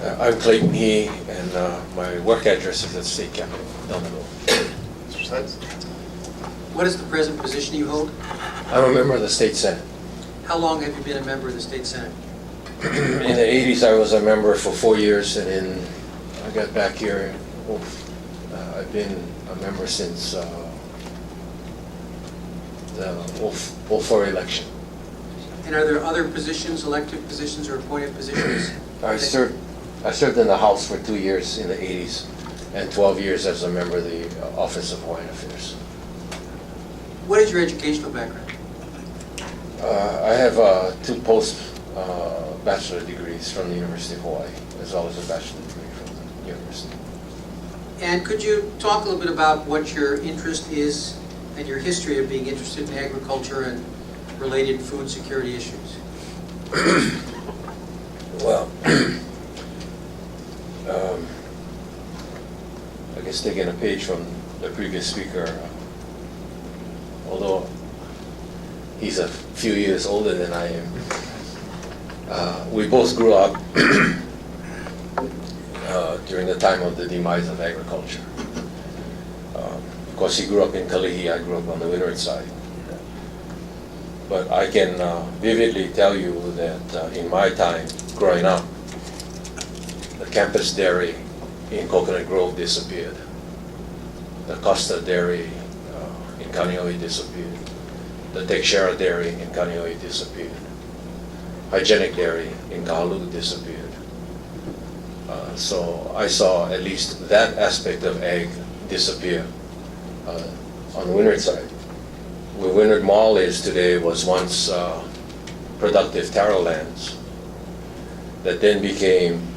I'm Clayton He, and my work address is at State Capitol, down the road. Mr. Sykes? What is the present position you hold? I'm a member of the State Senate. How long have you been a member of the State Senate? In the 80s, I was a member for 4 years, and then I got back here. I've been a member since the 04 election. And are there other positions, elected positions or appointed positions? I served in the House for 2 years in the 80s, and 12 years as a member of the Office of Hawaiian Affairs. What is your educational background? I have 2 post-bachelor degrees from the University of Hawaii, as well as a bachelor degree from the university. And could you talk a little bit about what your interest is and your history of being interested in agriculture and related food security issues? Well, I guess taking a page from the previous speaker, although he's a few years older than I am, we both grew up during the time of the demise of agriculture. Of course, he grew up in Kalihi, I grew up on the windward side. But I can vividly tell you that in my time growing up, the campus dairy in Coconut Grove disappeared. The Costa dairy in Kaneohe disappeared. The Teixeira dairy in Kaneohe disappeared. Hygienic dairy in Kahaluu disappeared. So I saw at least that aspect of ag disappear on the windward side. Where Windward Mall is today was once productive taro lands that then became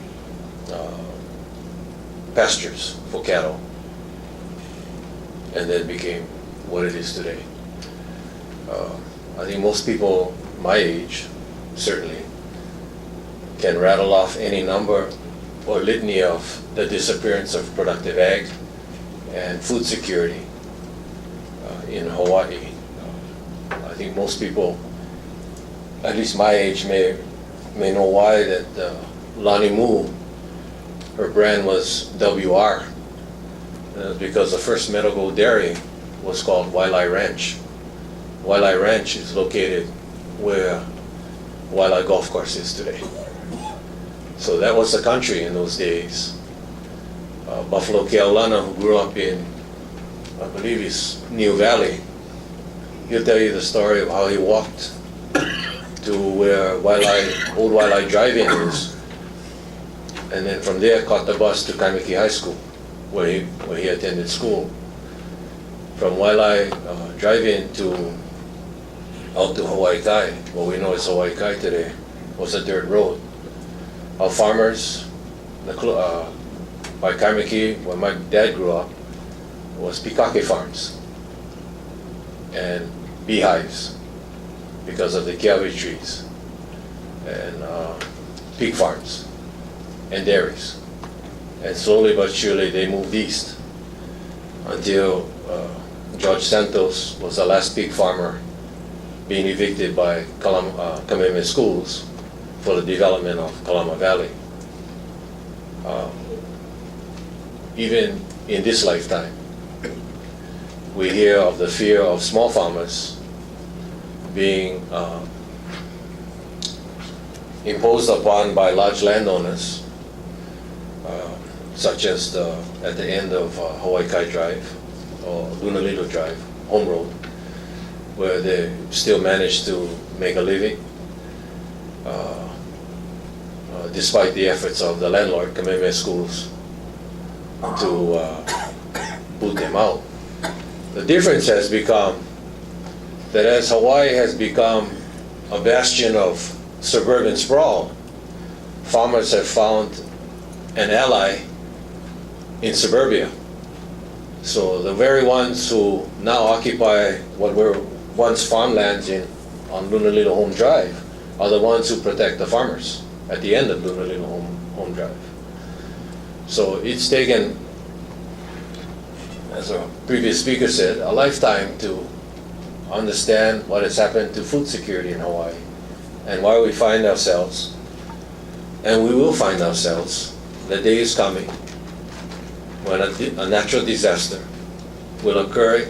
pastures for cattle, and then became what it is today. I think most people my age, certainly, can rattle off any number or litany of the disappearance of productive ag and food security in Hawaii. I think most people, at least my age, may know why that Lani Mu, her brand was WR, because the first medical dairy was called Waialae Ranch. Waialae Ranch is located where Waialae Golf Course is today. So that was the country in those days. Buffalo Keaulana, who grew up in, I believe it's New Valley, he'll tell you the story of how he walked to where Old Waialae Drive-In is, and then from there caught the bus to Kaimiki High School, where he attended school. From Waialae Drive-In out to Hawaii Kai, what we know as Hawaii Kai today, was a dirt road. Our farmers, by Kaimiki, where my dad grew up, was pikake farms and beehives because of the kiawe trees, and pig farms and dairies. And slowly but surely they moved east until George Santos was the last pig farmer being evicted by Kamehameha Schools for the development of Kalama Valley. Even in this lifetime, we hear of the fear of small farmers being imposed upon by large landowners, such as at the end of Hawaii Kai Drive or Lunalilo Drive, Home Road, where they still manage to make a living despite the efforts of the landlord, Kamehameha Schools, to boot them out. The difference has become that as Hawaii has become a bastion of suburban sprawl, farmers have found an ally in suburbia. So the very ones who now occupy what were once farmlands on Lunalilo Home Drive are the ones who protect the farmers at the end of Lunalilo Home Drive. So it's taken, as a previous speaker said, a lifetime to understand what has happened to food security in Hawaii and why we find ourselves, and we will find ourselves, the day is coming when a natural disaster will occur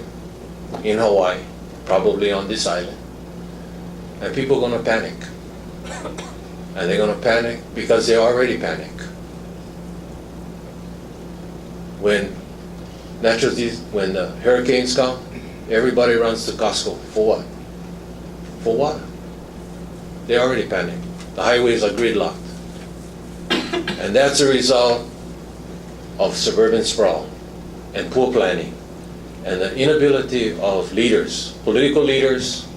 in Hawaii, probably on this island, and people are going to panic. And they're going to panic because they already panic. When the hurricanes come, everybody runs to Costco. For what? For what? They already panic. The highways are gridlocked. And that's a result of suburban sprawl and poor planning and the inability of leaders, political leaders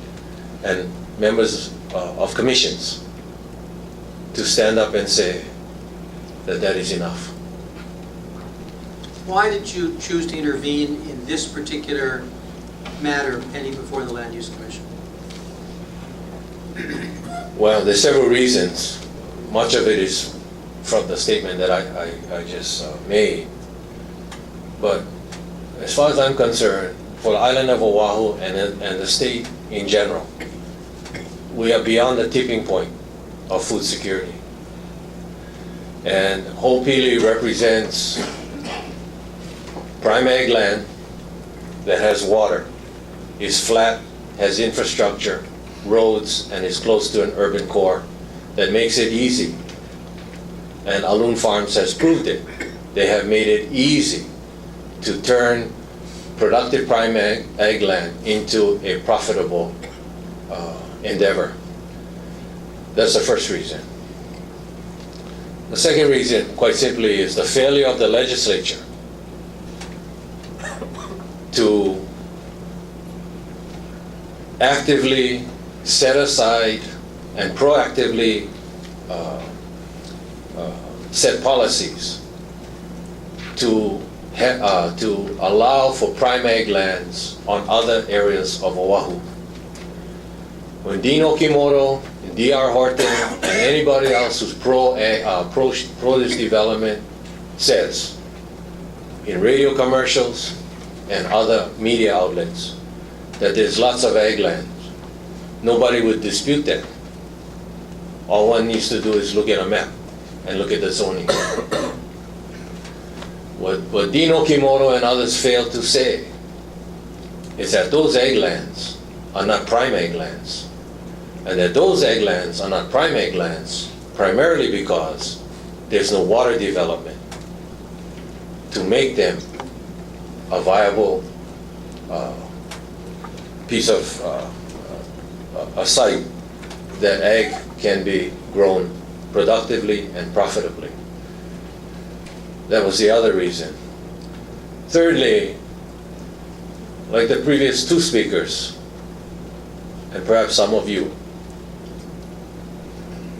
and members of commissions to stand up and say that that is enough. Why did you choose to intervene in this particular matter pending before the Land Use Commission? Well, there's several reasons. Much of it is from the statement that I just made. But as far as I'm concerned, for the island of Oahu and the state in general, we are beyond the tipping point of food security. And Ho'opili represents prime ag land that has water, is flat, has infrastructure, roads, and is close to an urban core that makes it easy. And Alun Farms has proved it. They have made it easy to turn productive prime ag land into a profitable endeavor. That's the first reason. The second reason, quite simply, is the failure of the legislature to actively set aside and proactively set policies to allow for prime ag lands on other areas of Oahu. When Dean Okimoto, D.R. Horton, and anybody else who's pro this development says in radio commercials and other media outlets that there's lots of ag lands, nobody would dispute that. All one needs to do is look at a map and look at the zoning. What Dean Okimoto and others fail to say is that those ag lands are not prime ag lands. And that those ag lands are not prime ag lands primarily because there's no water development to make them a viable piece of a site that ag can be grown productively and profitably. That was the other reason. Thirdly, like the previous two speakers, and perhaps some of you,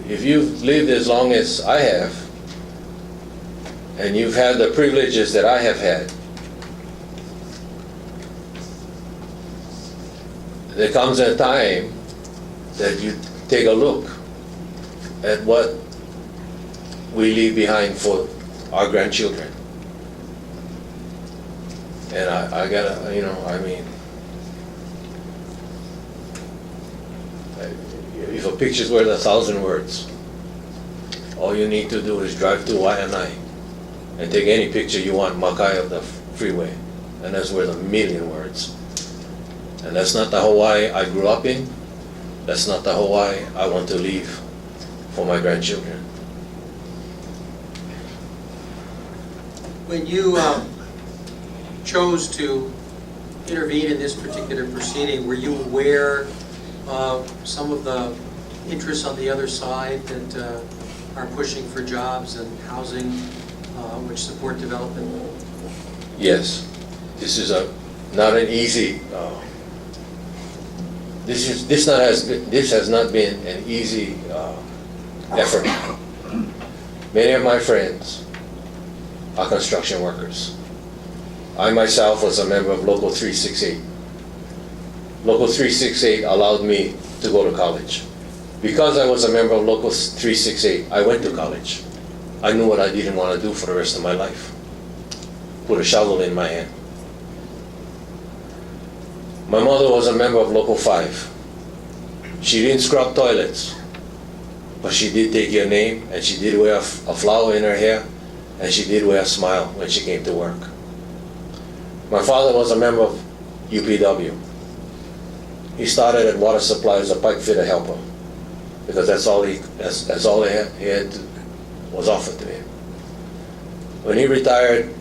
if you've lived as long as I have, and you've had the privileges that I have had, there comes a time that you take a look at what we leave behind for our grandchildren. And I gotta, if a picture's worth 1,000 words, all you need to do is drive to Waianae and take any picture you want, Makai of the freeway, and that's worth 1,000,000 words. And that's not the Hawaii I grew up in. That's not the Hawaii I want to leave for my grandchildren. When you chose to intervene in this particular proceeding, were you aware of some of the interests on the other side that are pushing for jobs and housing which support development? Yes, this is not an easy. This has not been an easy effort. Many of my friends are construction workers. I myself was a member of Local 368. Local 368 allowed me to go to college. Because I was a member of Local 368, I went to college. I knew what I didn't want to do for the rest of my life. Put a shovel in my hand. My mother was a member of Local 5. She didn't scrub toilets, but she did take your name and she did wear a flower in her hair and she did wear a smile when she came to work. My father was a member of UPW. He started at water supply as a pipe fitter helper because that's all he had was offered to him. When he retired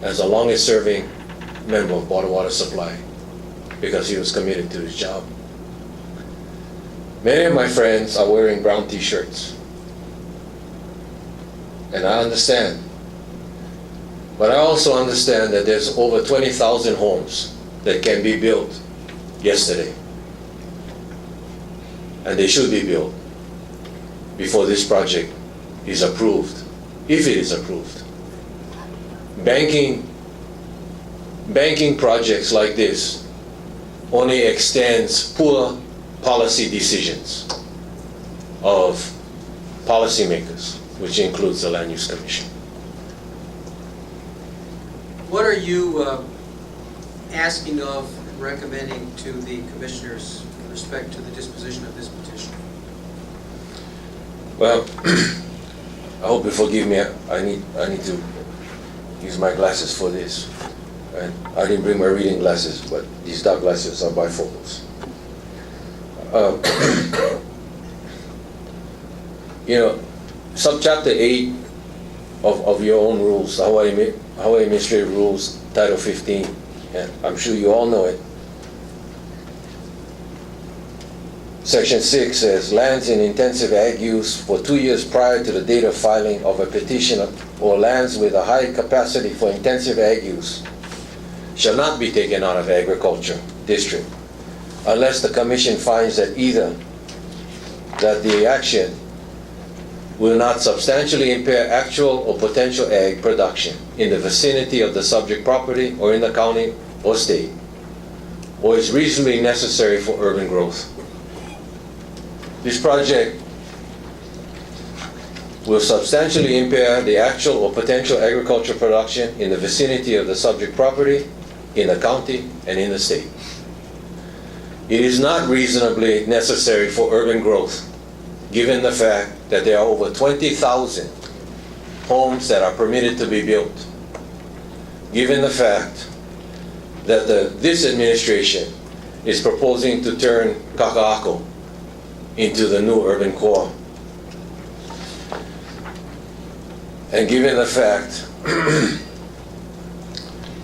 as the longest serving member of water supply because he was committed to his job. Many of my friends are wearing brown t-shirts. And I understand. But I also understand that there's over 20,000 homes that can be built yesterday. And they should be built before this project is approved, if it is approved. Banking projects like this only extends poor policy decisions of policymakers, which includes the Land Use Commission. What are you asking of and recommending to the commissioners with respect to the disposition of this petition? Well, I hope you forgive me. I need to use my glasses for this. And I didn't bring my reading glasses, but these dark glasses are bifocals. You know, subchapter 8 of your own rules, the Hawaii Administrative Rules, Title 15, and I'm sure you all know it. Section 6 says, lands in intensive ag use for 2 years prior to the date of filing of a petition or lands with a high capacity for intensive ag use shall not be taken out of agriculture district unless the commission finds that either that the action will not substantially impair actual or potential ag production in the vicinity of the subject property or in the county or state, or is reasonably necessary for urban growth. This project will substantially impair the actual or potential agricultural production in the vicinity of the subject property, in the county, and in the state. It is not reasonably necessary for urban growth, given the fact that there are over 20,000 homes that are permitted to be built, given the fact that this administration is proposing to turn Kaka'ako into the new urban core, and given the fact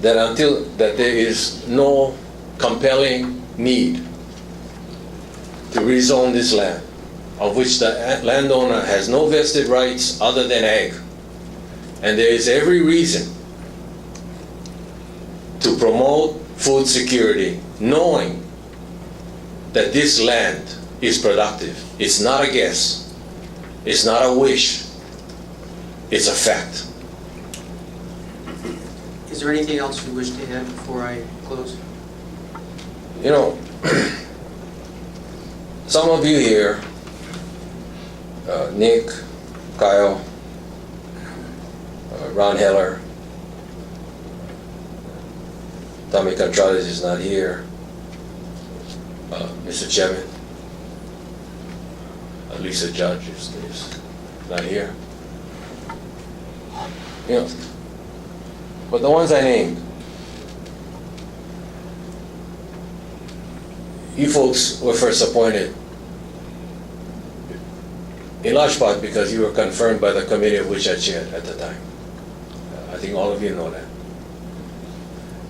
that there is no compelling need to rezone this land, of which the landowner has no vested rights other than ag. And there is every reason to promote food security, knowing that this land is productive. It's not a guess. It's not a wish. It's a fact. Is there anything else you wish to add before I close? You know, some of you here, Nick, Kyle, Ron Heller, Tommy Contrades is not here, Mr. Chairman, Lisa Judge is not here. You know, but the ones I named, you folks were first appointed in large part because you were confirmed by the committee of which I chaired at the time. I think all of you know that.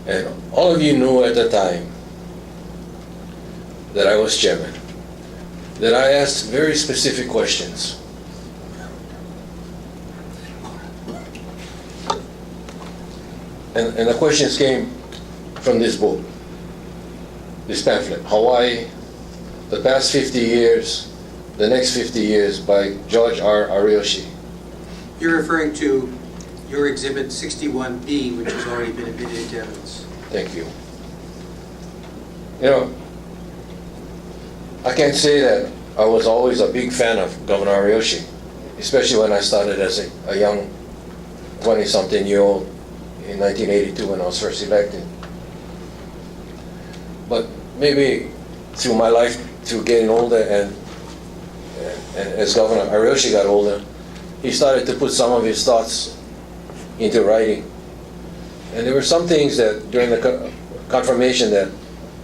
And all of you knew at the time that I was chairman, that I asked very specific questions. And the questions came from this book, this pamphlet, Hawaii, the past 50 years, the next 50 years, by George R. Ariyoshi. You're referring to your Exhibit 61B, which has already been admitted into evidence. Thank you. You know, I can say that I was always a big fan of Governor Ariyoshi, especially when I started as a young 20-something-year-old in 1982 when I was first elected. But maybe through my life, through getting older and as Governor Ariyoshi got older, he started to put some of his thoughts into writing. And there were some things that during the confirmation that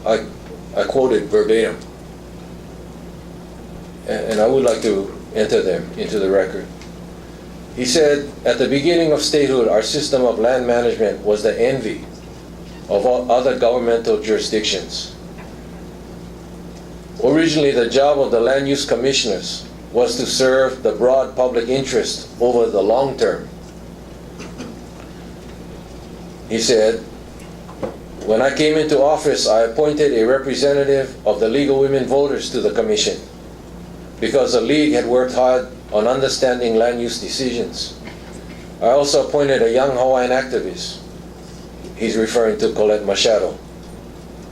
I quoted verbatim. And I would like to enter them into the record. He said, at the beginning of statehood, our system of land management was the envy of all other governmental jurisdictions. Originally, the job of the land use commissioners was to serve the broad public interest over the long term. He said, when I came into office, I appointed a representative of the League of Women Voters to the commission because the League had worked hard on understanding land use decisions. I also appointed a young Hawaiian activist, he's referring to Colette Machado,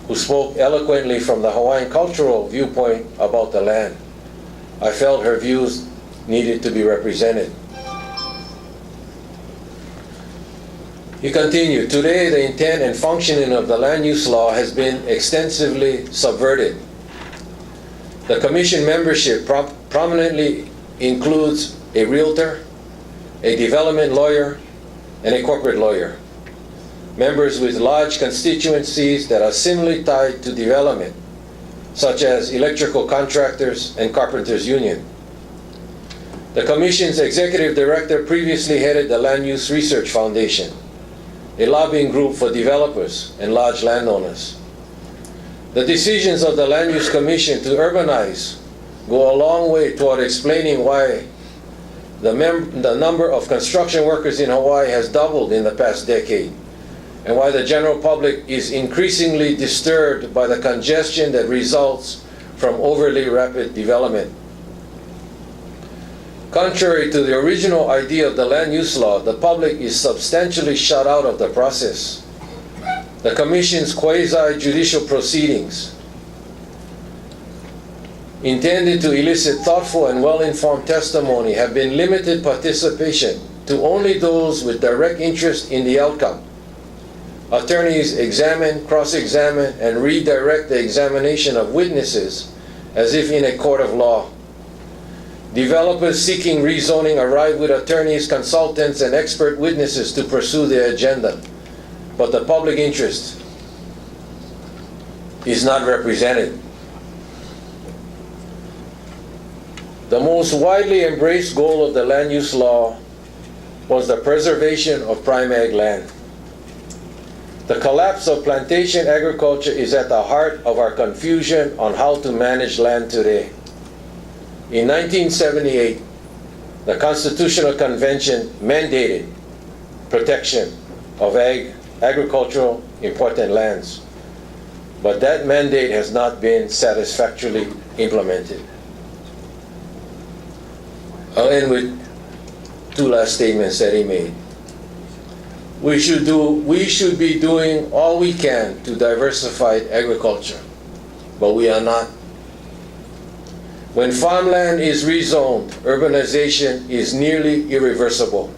who spoke eloquently from the Hawaiian cultural viewpoint about the land. I felt her views needed to be represented. He continued, today the intent and functioning of the land use law has been extensively subverted. The commission membership prominently includes a realtor, a development lawyer, and a corporate lawyer. Members with large constituencies that are similarly tied to development, such as electrical contractors and carpenters union. The Commission's executive director previously headed the Land Use Research Foundation, a lobbying group for developers and large landowners. The decisions of the Land Use Commission to urbanize go a long way toward explaining why the number of construction workers in Hawaii has doubled in the past decade, and why the general public is increasingly disturbed by the congestion that results from overly rapid development. Contrary to the original idea of the land use law, the public is substantially shut out of the process. The Commission's quasi-judicial proceedings, intended to elicit thoughtful and well-informed testimony, have been limited participation to only those with direct interest in the outcome. Attorneys examine, cross-examine, and redirect the examination of witnesses as if in a court of law. Developers seeking rezoning arrive with attorneys, consultants, and expert witnesses to pursue their agenda, but the public interest is not represented. The most widely embraced goal of the land use law was the preservation of prime ag land. The collapse of plantation agriculture is at the heart of our confusion on how to manage land today. In 1978, the Constitutional Convention mandated protection of agricultural important lands, but that mandate has not been satisfactorily implemented. I'll end with two last statements that he made. We should be doing all we can to diversify agriculture, but we are not. When farmland is rezoned, urbanization is nearly irreversible.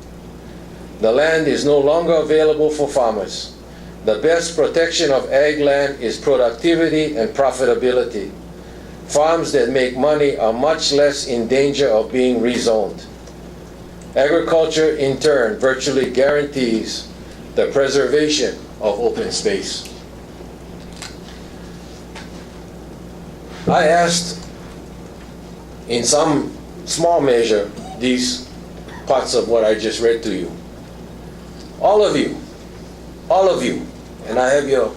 The land is no longer available for farmers. The best protection of ag land is productivity and profitability. Farms that make money are much less in danger of being rezoned. Agriculture, in turn, virtually guarantees the preservation of open space. I asked, in some small measure, these parts of what I just read to you. All of you, and I have your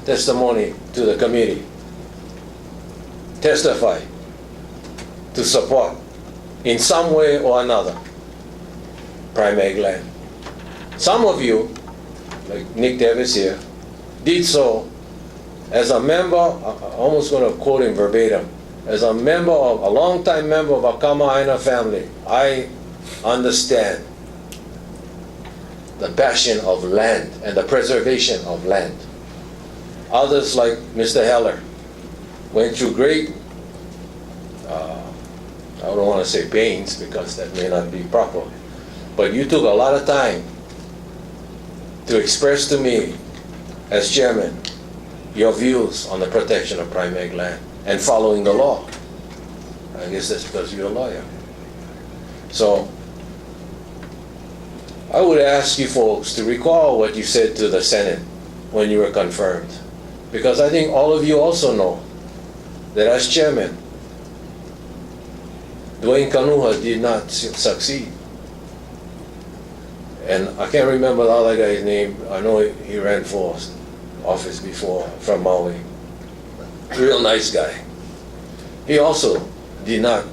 testimony to the committee, testify to support, in some way or another, prime ag land. Some of you, like Nick Davis here, did so as a member, I'm almost going to quote him verbatim, as a longtime member of a Kama'aina family. I understand the passion of land and the preservation of land. Others, like Mr. Heller, went through great, I don't want to say pains because that may not be proper, but you took a lot of time to express to me, as chairman, your views on the protection of prime ag land and following the law. I guess that's because you're a lawyer. So I would ask you folks to recall what you said to the Senate when you were confirmed. Because I think all of you also know that as chairman, Dwayne Kanuha did not succeed. And I can't remember the other guy's name. I know he ran for office before from Maui. Real nice guy. He also did not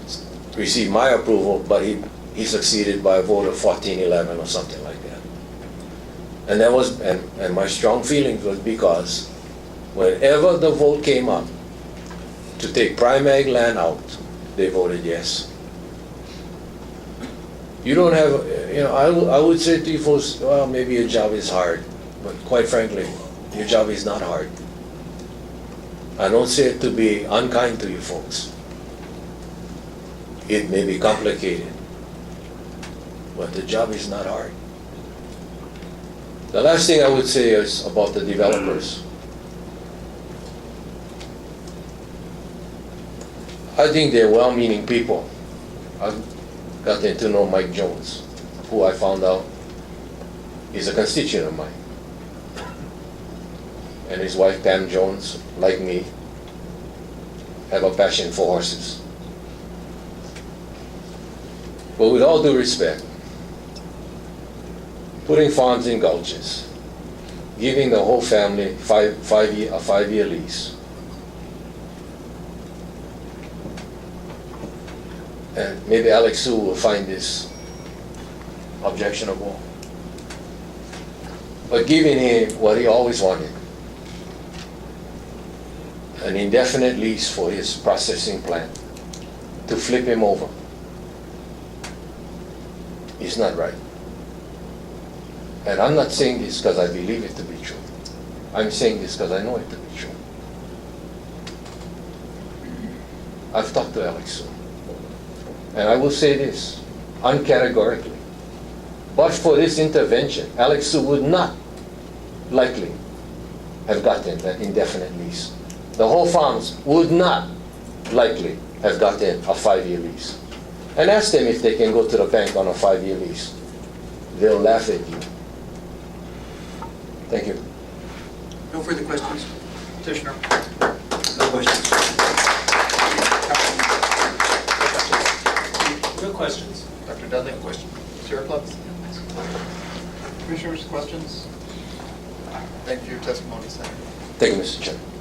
receive my approval, but he succeeded by a vote of 14-11 or something like that. And that was, and my strong feeling was because whenever the vote came up to take prime ag land out, they voted yes. You don't have, I would say to you folks, well, maybe your job is hard, but quite frankly, your job is not hard. I don't say it to be unkind to you folks. It may be complicated, but the job is not hard. The last thing I would say is about the developers. I think they're well-meaning people. I've gotten to know Mike Jones, who I found out is a constituent of mine. And his wife Pam Jones, like me, have a passion for horses. But with all due respect, putting farms in gulches, giving the whole family a five-year lease, and maybe Alex Sue will find this objectionable, but giving him what he always wanted, an indefinite lease for his processing plant, to flip him over, is not right. And I'm not saying this because I believe it to be true. I'm saying this because I know it to be true. I've talked to Alex Sue. And I will say this, uncategorically. But for this intervention, Alex Sue would not likely have gotten that indefinite lease. The whole farms would not likely have gotten a 5-year lease. And ask them if they can go to the bank on a 5-year lease. They'll laugh at you. Thank you. No further questions? Petitioner. No questions. No questions. Dr. Dudley, no question. Sarah Clubs. Commissioners, questions? Thank you for your testimony, Senator. Thank you, Mr. Chairman.